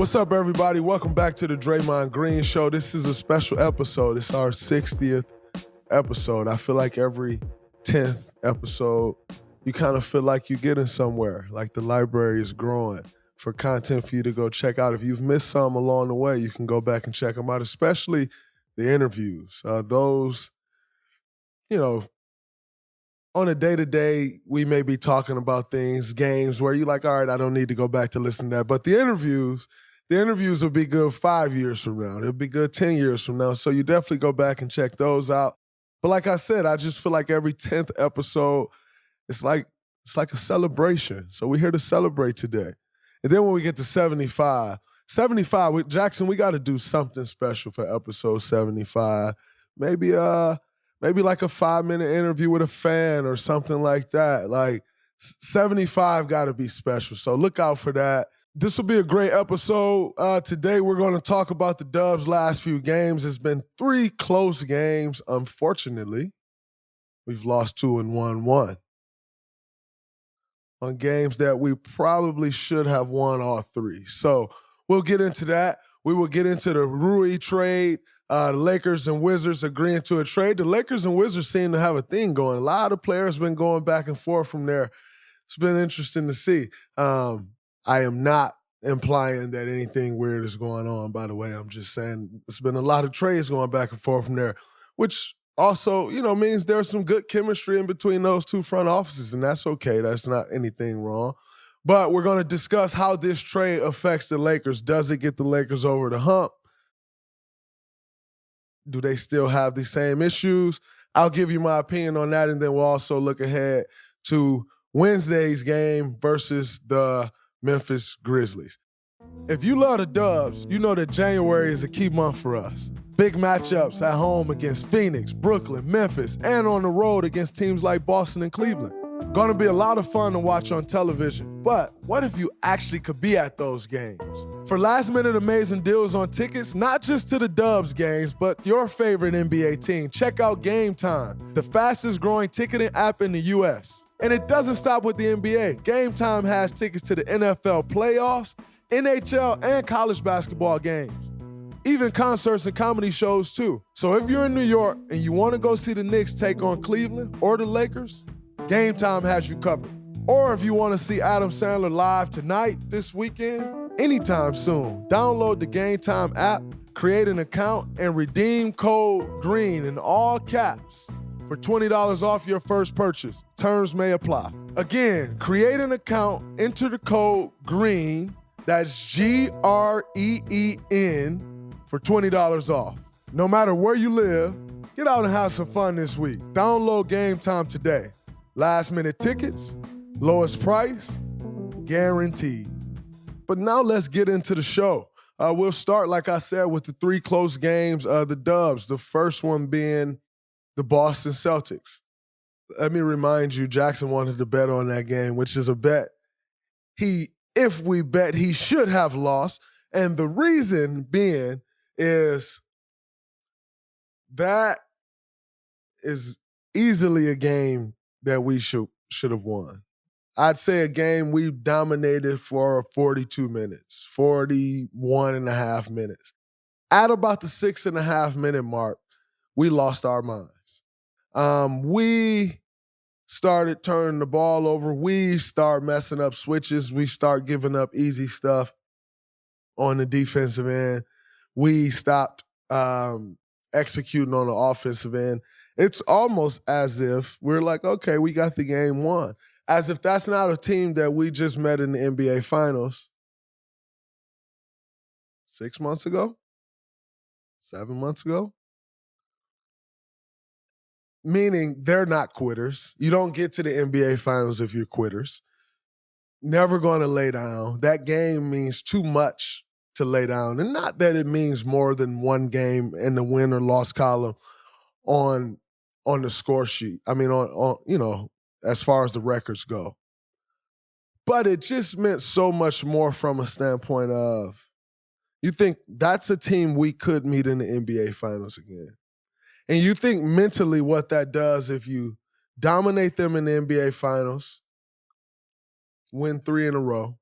What's up, everybody? Welcome back to the Draymond Green Show. This is a special episode. It's our 60th episode. I feel like every 10th episode, you kind of feel like you're getting somewhere, like the library is growing for content for you to go check out. If you've missed some along the way, you can go back and check them out, especially the interviews. Those, on a day-to-day, we may be talking about things, games, where you're like, all right, I don't need to go back to listen to that. But the interviews will be good 5 years from now. It'll be good 10 years from now. So you definitely go back and check those out. But like I said, I just feel like every 10th episode, it's like a celebration. So we're here to celebrate today. And then when we get to 75, with Jackson, we got to do something special for episode 75. Maybe like a 5-minute interview with a fan or something like that. Like 75 got to be special. So look out for that. This will be a great episode. Today we're going to talk about the Dubs' last few games. It's been 3 close games, unfortunately. We've lost 2 and won 1. On games that we probably should have won all 3. So we'll get into that. We will get into the Rui trade. The Lakers and Wizards agreeing to a trade. The Lakers and Wizards seem to have a thing going. A lot of players been going back and forth from there. It's been interesting to see. I am not implying that anything weird is going on, by the way. I'm just saying it's been a lot of trades going back and forth from there, which also, means there's some good chemistry in between those two front offices, and that's okay. That's not anything wrong. But we're going to discuss how this trade affects the Lakers. Does it get the Lakers over the hump? Do they still have the same issues? I'll give you my opinion on that, and then we'll also look ahead to Wednesday's game versus the Memphis Grizzlies. If you love the Dubs, you know that January is a key month for us. Big matchups at home against Phoenix, Brooklyn, Memphis, and on the road against teams like Boston and Cleveland. Gonna be a lot of fun to watch on television, but what if you actually could be at those games? For last-minute amazing deals on tickets, not just to the Dubs games, but your favorite NBA team, check out Game Time, the fastest-growing ticketing app in the U.S. And it doesn't stop with the NBA. Game Time has tickets to the NFL playoffs, NHL, and college basketball games. Even concerts and comedy shows, too. So if you're in New York and you want to go see the Knicks take on Cleveland or the Lakers, Game Time has you covered. Or if you want to see Adam Sandler live tonight, this weekend, anytime soon, download the Game Time app, create an account, and redeem code GREEN in all caps for $20 off your first purchase. Terms may apply. Again, create an account, enter the code GREEN, that's GREEN, for $20 off. No matter where you live, get out and have some fun this week. Download Game Time today. Last minute tickets, lowest price, guaranteed. But now let's get into the show. We'll start, like I said, with the 3 close games, the Dubs. The first one being the Boston Celtics. Let me remind you, Jackson wanted to bet on that game, which is a bet if we bet, he should have lost. And the reason being is that is easily a game that we should have won. I'd say a game we dominated for 42 minutes, 41 and a half minutes. At about the 6.5-minute mark, we lost our minds. We started turning the ball over. We start messing up switches. We start giving up easy stuff on the defensive end. We stopped executing on the offensive end. It's almost as if we're like, okay, we got the game won. As if that's not a team that we just met in the NBA Finals 6 months ago, 7 months ago. Meaning they're not quitters. You don't get to the NBA Finals if you're quitters. Never going to lay down. That game means too much to lay down. And not that it means more than one game in the win or loss column on the score sheet. I mean, on as far as the records go. But it just meant so much more from a standpoint of, you think that's a team we could meet in the NBA Finals again. And you think mentally what that does if you dominate them in the NBA Finals, win 3 in a row,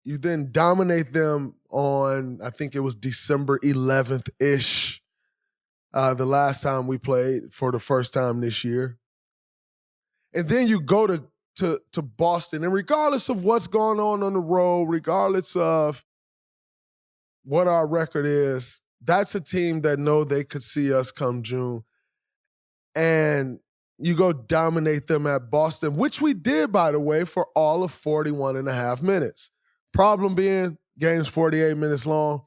You then dominate them on, I think it was December 11th-ish, the last time we played for the first time this year. And then you go to Boston, and regardless of what's going on the road, regardless of what our record is, that's a team that know they could see us come June. And you go dominate them at Boston, which we did, by the way, for all of 41 and a half minutes. Problem being, game's 48 minutes long.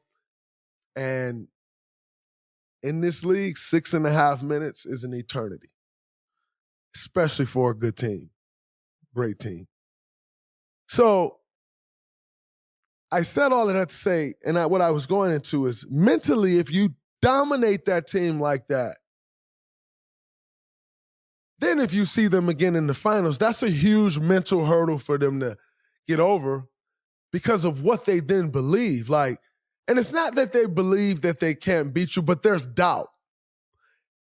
And in this league, 6.5 minutes is an eternity, especially for a good team, great team. So I said all of that to say, and what I was going into is mentally, if you dominate that team like that, then if you see them again in the finals, that's a huge mental hurdle for them to get over because of what they then believe. And it's not that they believe that they can't beat you, but there's doubt.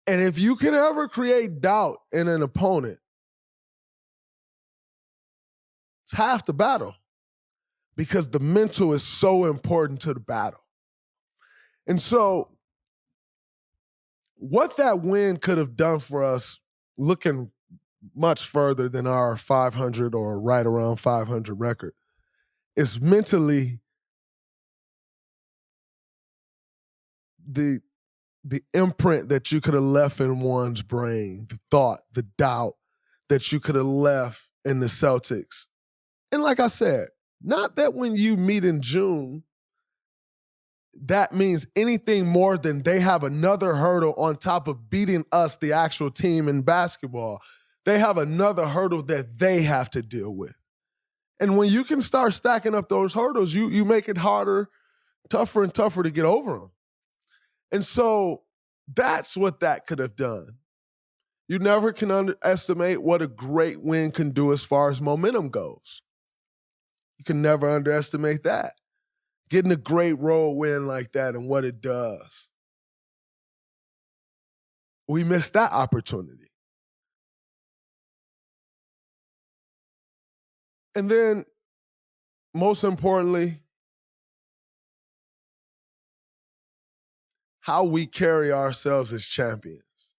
And if you can ever create doubt in an opponent, it's half the battle because the mental is so important to the battle. And so what that win could have done for us, looking much further than our 500 or right around 500 record, is mentally the imprint that you could have left in one's brain, the thought, the doubt that you could have left in the Celtics. And like I said, not that when you meet in June, that means anything more than they have another hurdle on top of beating us, the actual team in basketball. They have another hurdle that they have to deal with. And when you can start stacking up those hurdles, you make it harder, tougher and tougher to get over them. And so that's what that could have done. You never can underestimate what a great win can do as far as momentum goes. You can never underestimate that. Getting a great road win like that and what it does. We missed that opportunity. And then, most importantly, how we carry ourselves as champions.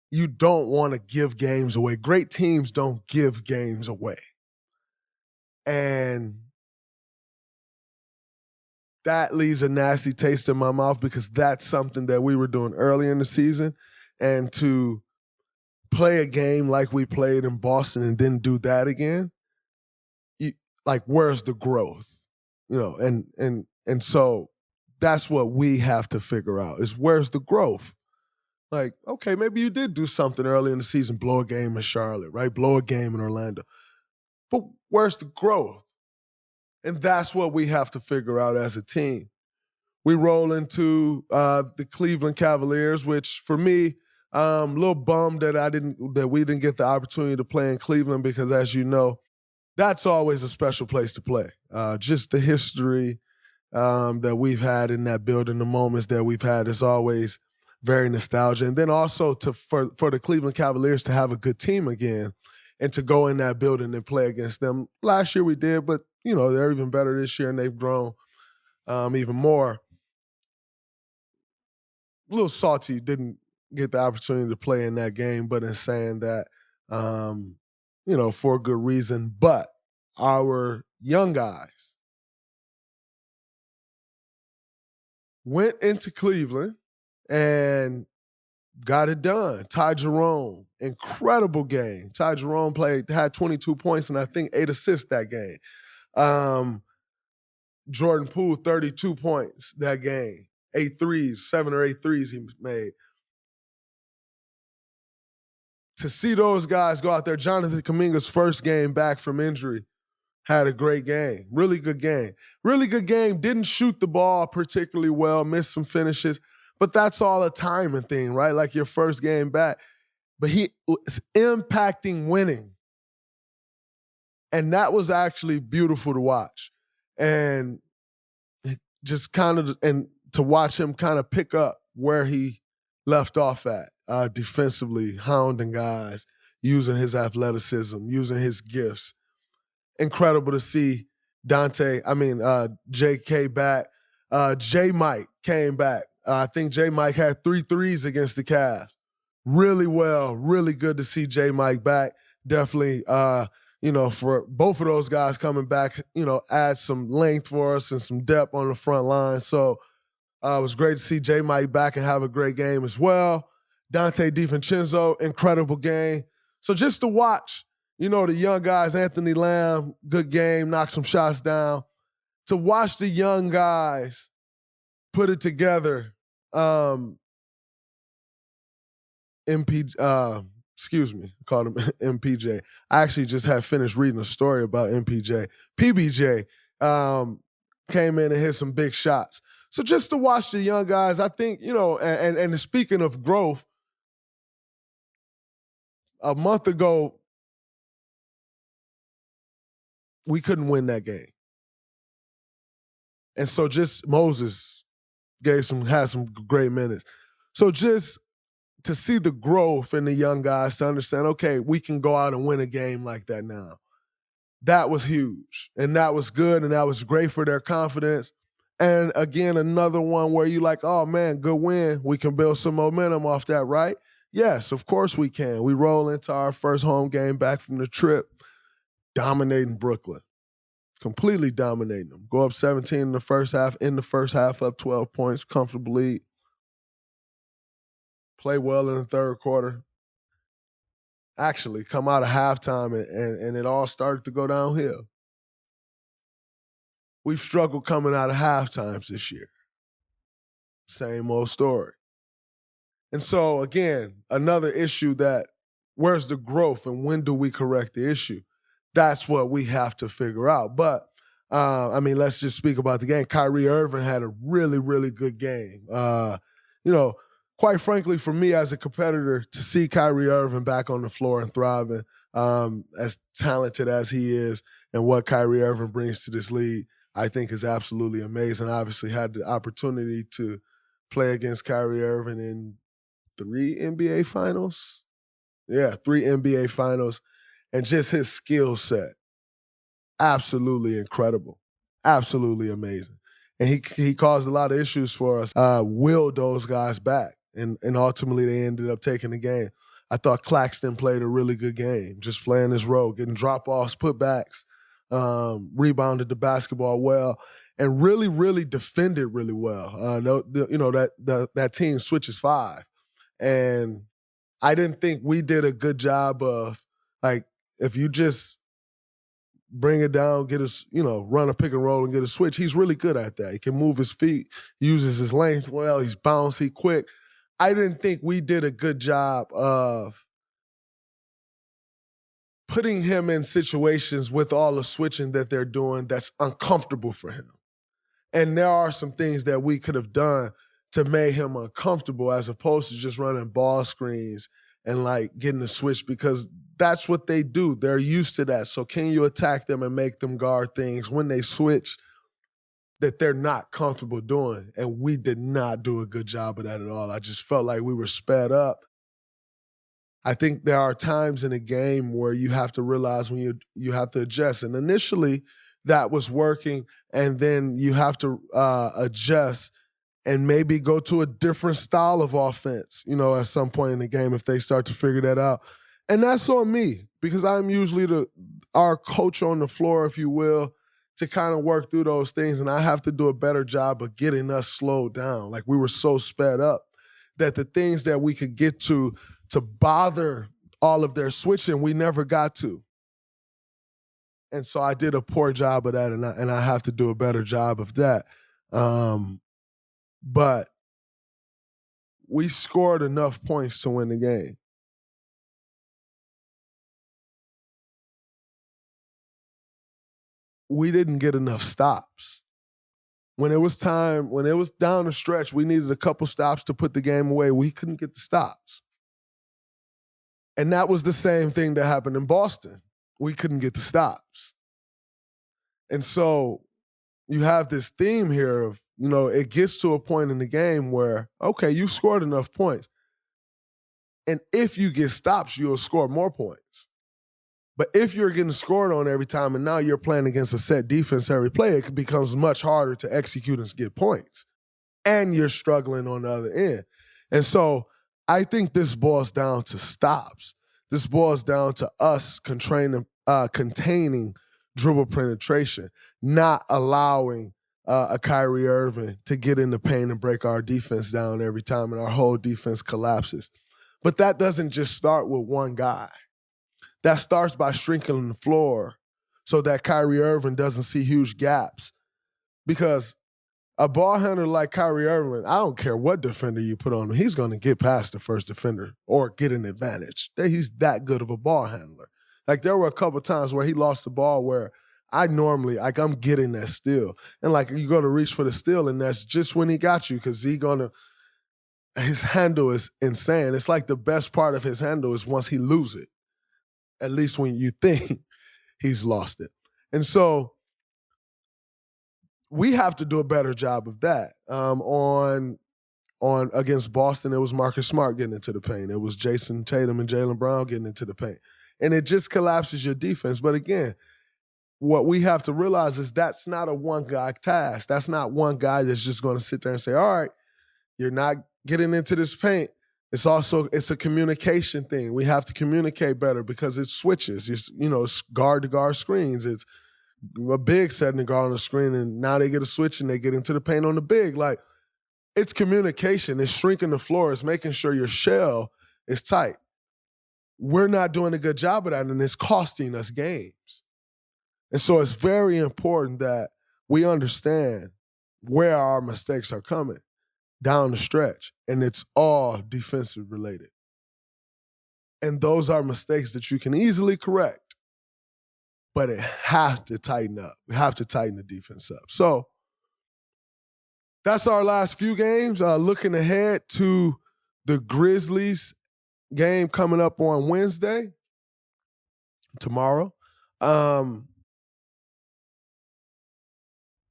You don't want to give games away. Great teams don't give games away. And that leaves a nasty taste in my mouth because that's something that we were doing earlier in the season. And to play a game like we played in Boston and then do that again, where's the growth? And so that's what we have to figure out is where's the growth? Okay, maybe you did do something early in the season, blow a game in Charlotte, right? Blow a game in Orlando. But where's the growth? And that's what we have to figure out as a team. We roll into the Cleveland Cavaliers, which for me, a little bummed that we didn't get the opportunity to play in Cleveland because, as you know, that's always a special place to play. Just the history that we've had in that building, the moments that we've had is always very nostalgic. And then also for the Cleveland Cavaliers to have a good team again and to go in that building and play against them. Last year we did, but they're even better this year and they've grown even more. A little salty, didn't get the opportunity to play in that game, but in saying that, for a good reason. But our young guys went into Cleveland and got it done. Ty Jerome, incredible game. Ty Jerome had 22 points and I think 8 assists that game. Jordan Poole, 32 points that game. 8 threes, 7 or 8 threes he made. To see those guys go out there, Jonathan Kuminga's first game back from injury, had a great game. Really good game. Really good game. Didn't shoot the ball particularly well, missed some finishes, but that's all a timing thing, right? Like your first game back. But he was impacting winning. And that was actually beautiful to watch. And just and to watch him kind of pick up where he left off at defensively, hounding guys, using his athleticism, using his gifts. Incredible to see JK back. J Mike came back. I think J Mike had 3 threes against the Cavs. Really well, really good to see J Mike back. Definitely, for both of those guys coming back, add some length for us and some depth on the front line. So it was great to see J Mike back and have a great game as well. Dante DiVincenzo, incredible game. So just to watch, the young guys, Anthony Lamb, good game, knocked some shots down. To watch the young guys put it together, called him MPJ. I actually just had finished reading a story about MPJ. PBJ came in and hit some big shots. So just to watch the young guys, I think, and speaking of growth, a month ago, we couldn't win that game. And so just Moses had some great minutes. So just to see the growth in the young guys, to understand, okay, we can go out and win a game like that now. That was huge. And that was good, and that was great for their confidence. And again, another one where you're like, oh man, good win. We can build some momentum off that, right? Yes, of course we can. We roll into our first home game back from the trip, dominating Brooklyn. Completely dominating them. Go up 17 in the first half, up 12 points, comfortable lead. Play well in the third quarter. Actually, come out of halftime and it all started to go downhill. We've struggled coming out of halftimes this year. Same old story. And so, again, another issue that where's the growth and when do we correct the issue? That's what we have to figure out. But, let's just speak about the game. Kyrie Irving had a really, really good game. Quite frankly, for me as a competitor, to see Kyrie Irving back on the floor and thriving, as talented as he is and what Kyrie Irving brings to this league, I think is absolutely amazing. I obviously had the opportunity to play against Kyrie Irving in 3 NBA finals. Yeah, 3 NBA finals. And just his skill set, absolutely incredible, absolutely amazing. And he caused a lot of issues for us, willed those guys back. And ultimately they ended up taking the game. I thought Claxton played a really good game, just playing his role, getting drop-offs, putbacks, rebounded the basketball well, and really, really defended really well. That team switches 5. And I didn't think we did a good job of, if you just bring it down, get us, run a pick and roll and get a switch, he's really good at that. He can move his feet, uses his length well, he's bouncy, quick. I didn't think we did a good job of putting him in situations with all the switching that they're doing that's uncomfortable for him. And there are some things that we could have done to make him uncomfortable as opposed to just running ball screens and getting the switch, because that's what they do. They're used to that. So can you attack them and make them guard things when they switch that they're not comfortable doing? And we did not do a good job of that at all. I just felt like we were sped up. I think there are times in a game where you have to realize when you have to adjust. And initially that was working, and then you have to adjust and maybe go to a different style of offense, at some point in the game if they start to figure that out. And that's on me, because I'm usually our coach on the floor, if you will, to kind of work through those things. And I have to do a better job of getting us slowed down. We were so sped up that the things that we could get to bother all of their switching, we never got to. And so I did a poor job of that, and I have to do a better job of that. But we scored enough points to win the game. We didn't get enough stops. When it was down the stretch, we needed a couple stops to put the game away. We couldn't get the stops. And that was the same thing that happened in Boston. We couldn't get the stops. And so you have this theme here of, it gets to a point in the game where, okay, you scored enough points. And if you get stops, you'll score more points. But if you're getting scored on every time and now you're playing against a set defense every play, it becomes much harder to execute and get points. And you're struggling on the other end. And so I think this boils down to stops. This boils down to us containing dribble penetration, not allowing a Kyrie Irving to get in the paint and break our defense down every time and our whole defense collapses. But that doesn't just start with one guy. That starts by shrinking the floor so that Kyrie Irving doesn't see huge gaps. Because a ball handler like Kyrie Irving, I don't care what defender you put on him, he's going to get past the first defender or get an advantage. He's that good of a ball handler. Like, there were a couple times where he lost the ball where I normally, like, I'm getting that steal. And, like, you go to reach for the steal, and that's just when he got you because his handle is insane. It's like the best part of his handle is once he loses it, at least when you think he's lost it. And so we have to do a better job of that. On against Boston, it was Marcus Smart getting into the paint. It was Jason Tatum and Jaylen Brown getting into the paint. And it just collapses your defense. But again, what we have to realize is that's not a one-guy task. That's not one guy that's just going to sit there and say, all right, you're not getting into this paint. It's a communication thing. We have to communicate better because it switches. It's guard-to-guard screens. It's a big setting the guard on the screen, and now they get a switch and they get into the paint on the big. Like, it's communication. It's shrinking the floor. It's making sure your shell is tight. We're not doing a good job of that, and it's costing us games. And so it's very important that we understand where our mistakes are coming down the stretch, and it's all defensive related. And those are mistakes that you can easily correct, but it have to tighten up. We have to tighten the defense up. So that's our last few games. Looking ahead to the Grizzlies game coming up on Wednesday, tomorrow.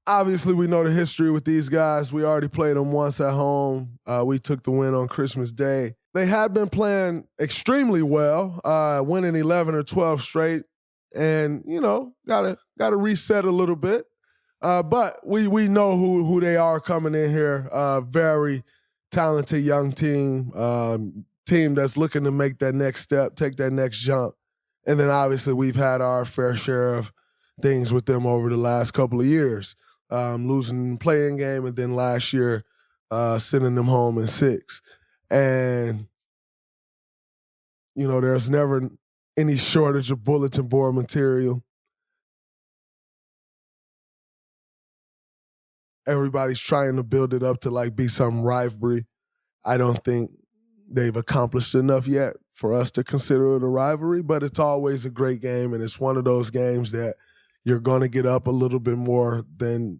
Obviously, we know the history with these guys. We already played them once at home. We took the win on Christmas Day. They had been playing extremely well, winning 11 or 12 straight, and gotta reset a little bit. But we know who they are coming in here. Very talented young team. Team that's looking to make that next step, take that next jump. And then obviously we've had our fair share of things with them over the last couple of years. Losing the playing game, and then last year sending them home in 6. And, there's never any shortage of bulletin board material. Everybody's trying to build it up to be some rivalry. I don't think they've accomplished enough yet for us to consider it a rivalry, but it's always a great game, and it's one of those games that you're going to get up a little bit more than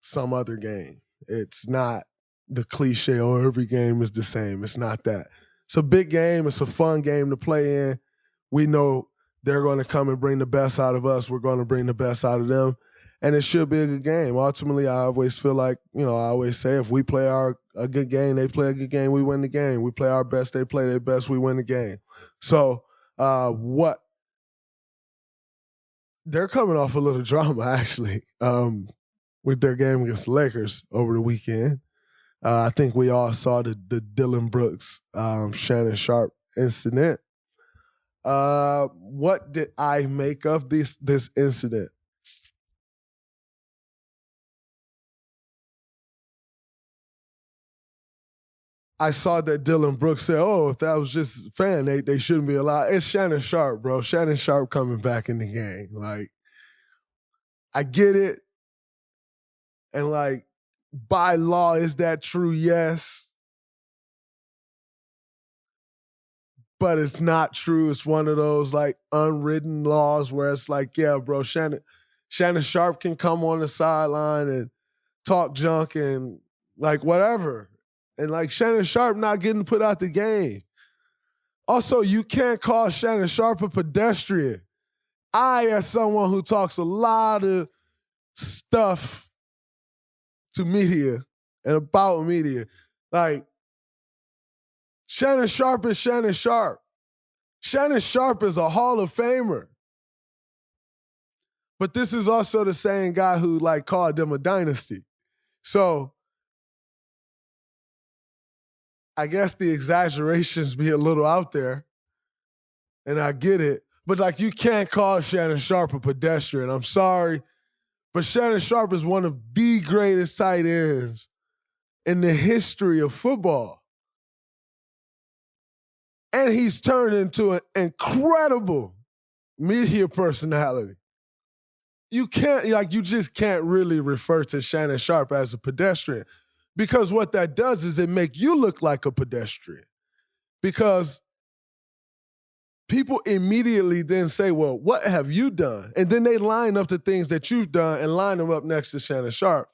some other game. It's not the cliche, every game is the same. It's not that. It's a big game. It's a fun game to play in. We know they're going to come and bring the best out of us. We're going to bring the best out of them. And it should be a good game. Ultimately, I always feel like, I always say if we play a good game, they play a good game, we win the game. We play our best, they play their best, we win the game. So they're coming off a little drama, actually, with their game against the Lakers over the weekend. I think we all saw the Dylan Brooks, Shannon Sharp incident. What did I make of this incident? I saw that Dylan Brooks said, if that was just a fan, they shouldn't be allowed. It's Shannon Sharp, bro. Shannon Sharp coming back in the game. I get it. And, by law, is that true? Yes. But it's not true. It's one of those, unwritten laws where it's yeah, bro, Shannon Sharp can come on the sideline and talk junk and, whatever. And, Shannon Sharp not getting put out the game. Also, you can't call Shannon Sharp a pedestrian. As someone who talks a lot of stuff to media and about media, Shannon Sharp is Shannon Sharp. Shannon Sharpe is a Hall of Famer. But this is also the same guy who like called them a dynasty. So I guess the exaggerations be a little out there, and I get it. But like, you can't call Shannon Sharpe a pedestrian. I'm sorry, but Shannon Sharpe is one of the greatest tight ends in the history of football. And he's turned into an incredible media personality. You just can't really refer to Shannon Sharpe as a pedestrian, because what that does is it make you look like a pedestrian. Because people immediately then say, well, what have you done? And then they line up the things that you've done and line them up next to Shannon Sharpe.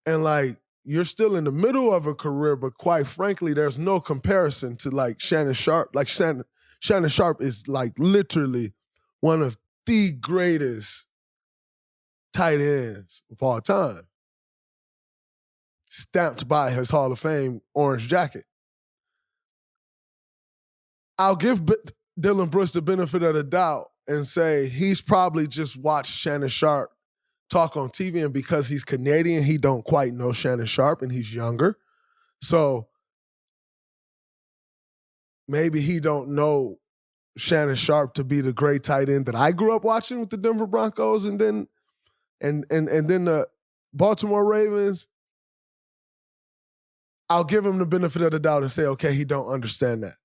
And like, you're still in the middle of a career, but quite frankly, there's no comparison to like Shannon Sharpe. Like Shannon Sharpe is like literally one of the greatest tight ends of all time, stamped by his Hall of Fame orange jacket. I'll give Dylan Brooks the benefit of the doubt and say he's probably just watched Shannon Sharpe talk on TV, and because he's Canadian, he don't quite know Shannon Sharpe, and he's younger. So maybe he don't know Shannon Sharpe to be the great tight end that I grew up watching with the Denver Broncos and then the Baltimore Ravens. I'll give him the benefit of the doubt and say, okay, he don't understand that.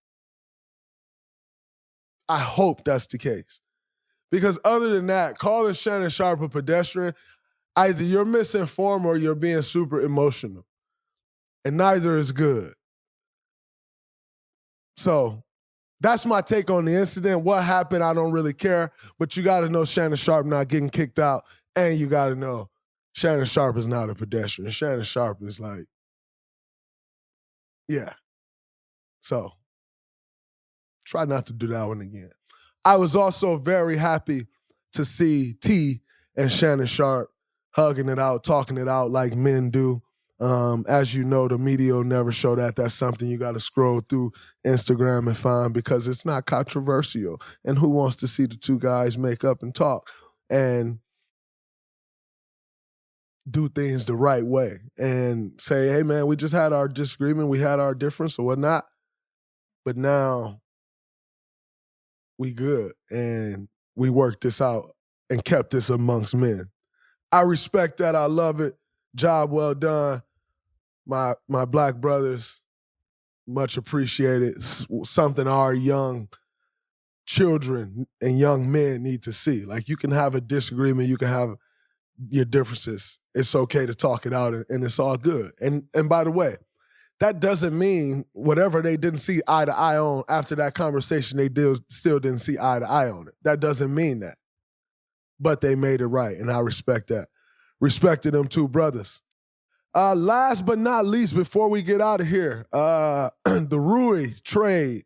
I hope that's the case. Because other than that, calling Shannon Sharpe a pedestrian, either you're misinformed or you're being super emotional. And neither is good. So that's my take on the incident. What happened, I don't really care. But you got to know Shannon Sharpe not getting kicked out. And you got to know Shannon Sharpe is not a pedestrian. Shannon Sharpe is like, yeah. So try not to do that one again. I was also very happy to see T and Shannon Sharpe hugging it out, talking it out like men do. As you know, the media will never show that. That's something you got to scroll through Instagram and find, because it's not controversial. And who wants to see the two guys make up and talk and do things the right way and say, hey, man, we just had our disagreement. We had our difference or whatnot. But now we good and we worked this out and kept this amongst men. I respect that. I love it. Job well done. My black brothers, much appreciated. Something our young children and young men need to see. Like, you can have a disagreement, you can have your differences. It's okay to talk it out, and it's all good. And by the way, that doesn't mean whatever they didn't see eye to eye on after that conversation, they still didn't see eye to eye on it. That doesn't mean that. But they made it right, and I respect that. Respected them two brothers. Last but not least, before we get out of here, the Rui trade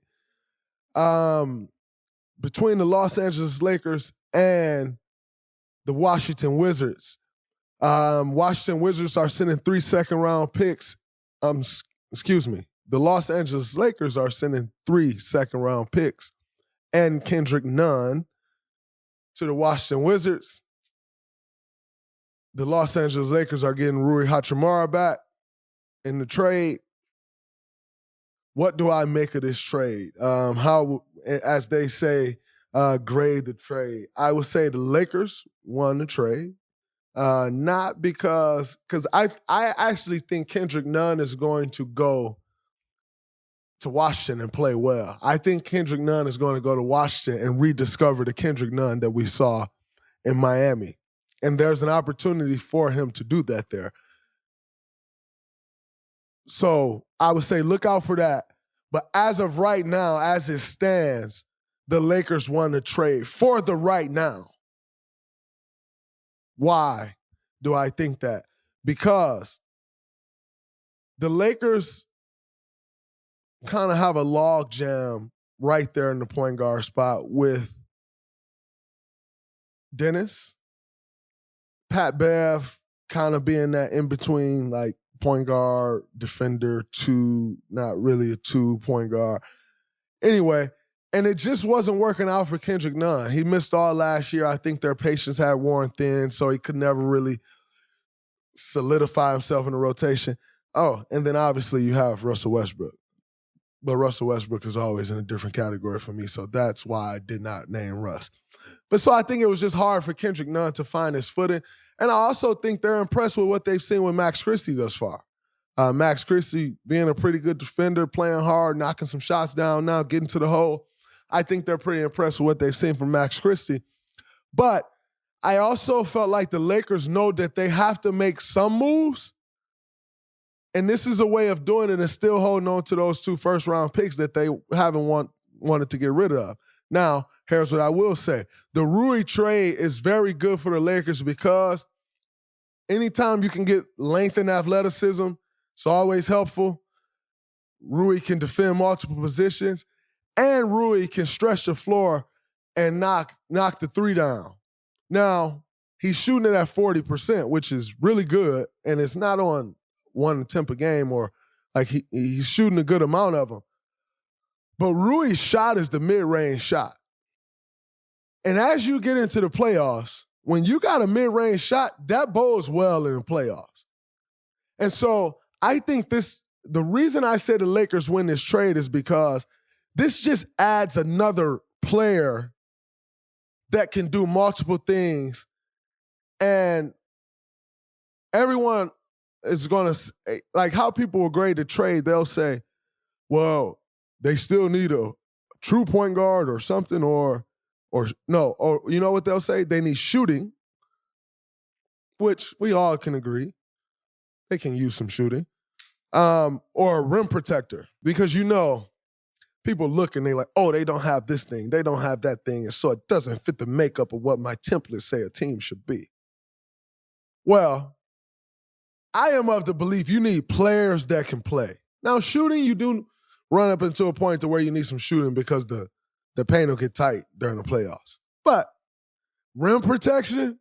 between the Los Angeles Lakers and the Washington Wizards. Washington Wizards are sending 3 second-round picks. The Los Angeles Lakers are sending 3 second-round picks and Kendrick Nunn to the Washington Wizards. The Los Angeles Lakers are getting Rui Hachimura back in the trade. What do I make of this trade? How, as they say, grade the trade? I would say the Lakers won the trade. Not because I actually think Kendrick Nunn is going to go to Washington and play well. I think Kendrick Nunn is going to go to Washington and rediscover the Kendrick Nunn that we saw in Miami. And there's an opportunity for him to do that there. So I would say look out for that. But as of right now, as it stands, the Lakers won the trade for the right now. Why do I think that? Because the Lakers kind of have a log jam right there in the point guard spot with Dennis, Pat Bev kind of being that in-between, like, point guard, defender, two, not really a two point guard. Anyway, And it just wasn't working out for Kendrick Nunn. He missed all last year. I think their patience had worn thin, so he could never really solidify himself in the rotation. Oh, and then obviously you have Russell Westbrook. But Russell Westbrook is always in a different category for me, so that's why I did not name Russ. But so I think it was just hard for Kendrick Nunn to find his footing. And I also think they're impressed with what they've seen with Max Christie thus far. Max Christie being a pretty good defender, playing hard, knocking some shots down now, getting to the hole. I think they're pretty impressed with what they've seen from Max Christie. But I also felt like the Lakers know that they have to make some moves. And this is a way of doing it and still holding on to those 2 first-round picks that they haven't wanted to get rid of. Now, here's what I will say. The Rui trade is very good for the Lakers because anytime you can get length and athleticism, it's always helpful. Rui can defend multiple positions, and Rui can stretch the floor and knock the 3 down. Now, he's shooting it at 40%, which is really good, and it's not on 1 attempt a game or like he's shooting a good amount of them. But Rui's shot is the mid-range shot. And as you get into the playoffs, when you got a mid-range shot, that bodes well in the playoffs. And so I think the reason I say the Lakers win this trade is because this just adds another player that can do multiple things. And everyone is going to, like how people will grade the trade, they'll say, well, they still need a true point guard or something, or you know what they'll say? They need shooting, which we all can agree. They can use some shooting. Or a rim protector, because people look and they're like, oh, they don't have this thing, they don't have that thing, and so it doesn't fit the makeup of what my templates say a team should be. Well, I am of the belief you need players that can play. Now, shooting, you do run up into a point to where you need some shooting because the paint will get tight during the playoffs. But rim protection,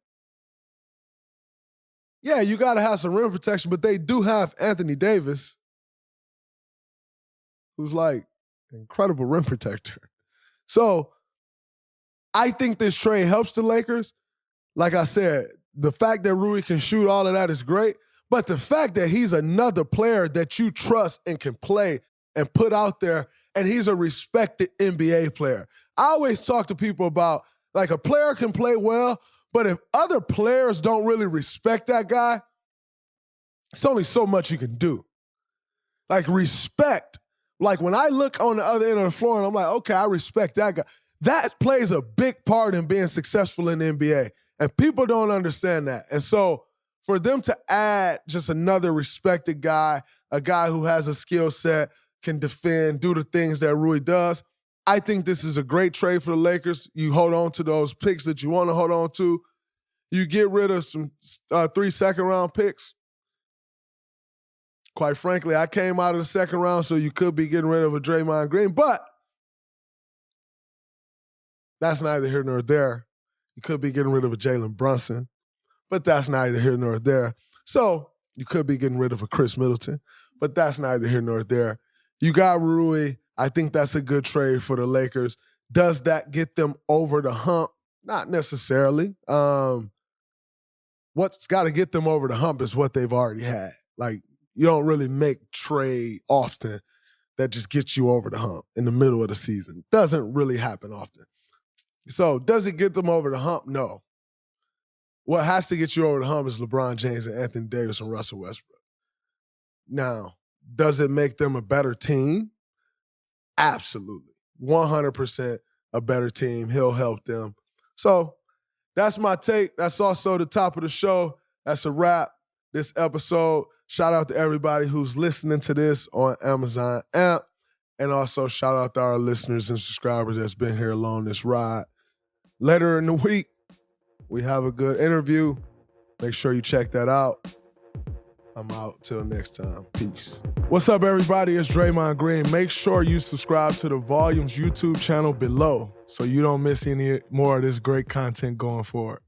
yeah, you got to have some rim protection, but they do have Anthony Davis, who's like an incredible rim protector. So I think this trade helps the Lakers. Like I said, the fact that Rui can shoot, all of that is great, but the fact that he's another player that you trust and can play and put out there, and he's a respected NBA player. I always talk to people about, like, a player can play well, but if other players don't really respect that guy, it's only so much you can do. Like, respect. Like, when I look on the other end of the floor and I'm like, okay, I respect that guy, that plays a big part in being successful in the NBA. And people don't understand that. And so for them to add just another respected guy, a guy who has a skill set, can defend, do the things that Rui does, I think this is a great trade for the Lakers. You hold on to those picks that you want to hold on to. You get rid of some 3 second-round picks. Quite frankly, I came out of the second round, so you could be getting rid of a Draymond Green, but that's neither here nor there. You could be getting rid of a Jalen Brunson, but that's neither here nor there. So you could be getting rid of a Chris Middleton, but that's neither here nor there. You got Rui. I think that's a good trade for the Lakers. Does that get them over the hump? Not necessarily. What's got to get them over the hump is what they've already had. Like, you don't really make trade often that just gets you over the hump in the middle of the season. Doesn't really happen often. So does it get them over the hump? No. What has to get you over the hump is LeBron James and Anthony Davis and Russell Westbrook. Now, does it make them a better team? Absolutely. 100% a better team. He'll help them. So that's my take. That's also the top of the show. That's a wrap. This episode. Shout out to everybody who's listening to this on Amazon app. And also shout out to our listeners and subscribers that's been here along this ride. Later in the week, we have a good interview. Make sure you check that out. I'm out till next time. Peace. What's up, everybody? It's Draymond Green. Make sure you subscribe to the Volumes YouTube channel below so you don't miss any more of this great content going forward.